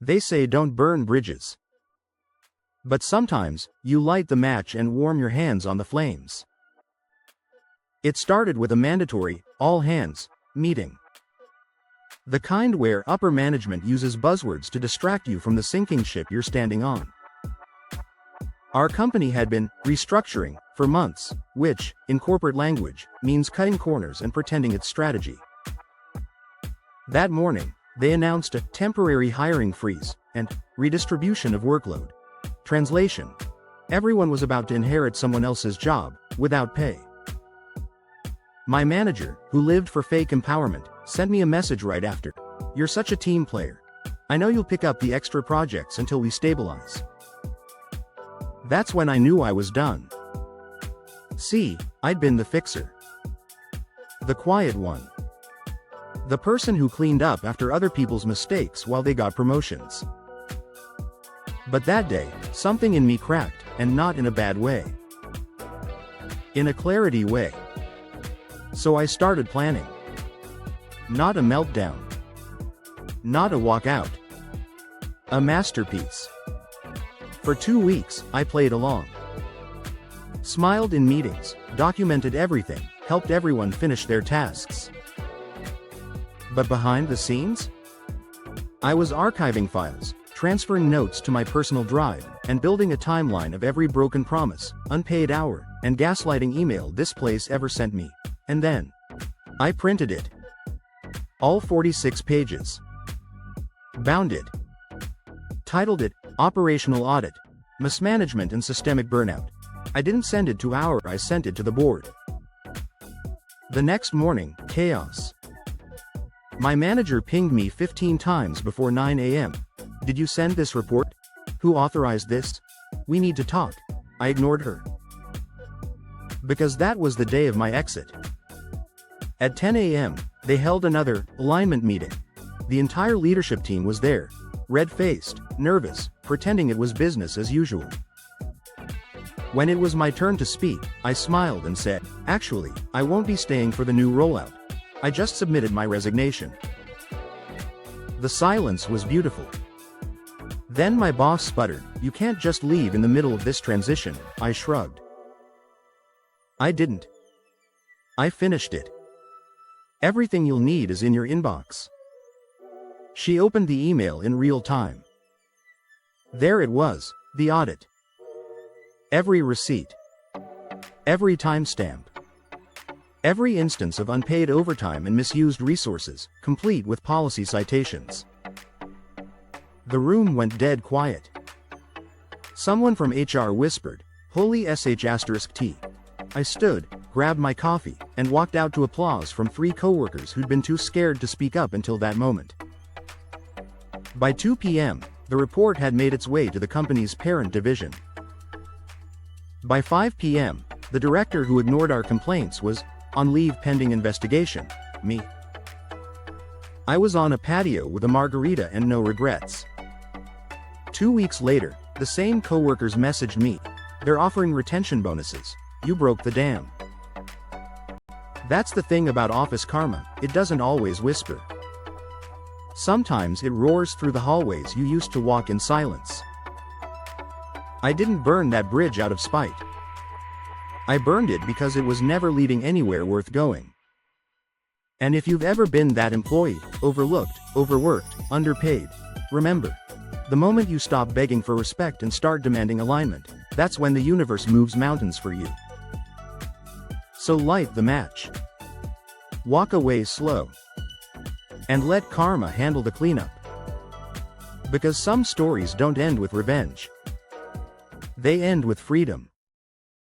They say don't burn bridges. But sometimes, you light the match and warm your hands on the flames. It started with a mandatory, all-hands, meeting. The kind where upper management uses buzzwords to distract you from the sinking ship you're standing on. Our company had been restructuring for months, which, in corporate language, means cutting corners and pretending it's strategy. That morning, they announced a temporary hiring freeze and redistribution of workload. Translation: everyone was about to inherit someone else's job, without pay. My manager, who lived for fake empowerment, sent me a message right after. "You're such a team player. I know you'll pick up the extra projects until we stabilize." That's when I knew I was done. See, I'd been the fixer. The quiet one. The person who cleaned up after other people's mistakes while they got promotions. But that day, something in me cracked, and not in a bad way. In a clarity way. So I started planning. Not a meltdown. Not a walkout. A masterpiece. For 2 weeks, I played along. Smiled in meetings, documented everything, helped everyone finish their tasks. But behind the scenes? I was archiving files, transferring notes to my personal drive, and building a timeline of every broken promise, unpaid hour, and gaslighting email this place ever sent me. And then, I printed it. All 46 pages. Bound it. Titled it, Operational Audit, Mismanagement and Systemic Burnout. I didn't send it to I sent it to the board. The next morning, chaos. My manager pinged me 15 times before 9 a.m. "Did you send this report? Who authorized this? We need to talk." I ignored her. Because that was the day of my exit. At 10 a.m., they held another alignment meeting. The entire leadership team was there, red-faced, nervous, pretending it was business as usual. When it was my turn to speak, I smiled and said, "Actually, I won't be staying for the new rollout. I just submitted my resignation." The silence was beautiful. Then my boss sputtered, "You can't just leave in the middle of this transition." I shrugged. I didn't. I finished it. Everything you'll need is in your inbox. She opened the email in real time. There it was, the audit. Every receipt. Every timestamp. Every instance of unpaid overtime and misused resources, complete with policy citations. The room went dead quiet. Someone from HR whispered, "Holy sh*T." I stood, grabbed my coffee, and walked out to applause from 3 coworkers who'd been too scared to speak up until that moment. By 2 p.m., the report had made its way to the company's parent division. By 5 p.m., the director who ignored our complaints was on leave pending investigation, me. I was on a patio with a margarita and no regrets. 2 weeks later, the same coworkers messaged me. "They're offering retention bonuses. You broke the dam." That's the thing about office karma, it doesn't always whisper. Sometimes it roars through the hallways you used to walk in silence. I didn't burn that bridge out of spite. I burned it because it was never leading anywhere worth going. And if you've ever been that employee, overlooked, overworked, underpaid, remember, the moment you stop begging for respect and start demanding alignment, that's when the universe moves mountains for you. So light the match. Walk away slow. And let karma handle the cleanup. Because some stories don't end with revenge. They end with freedom.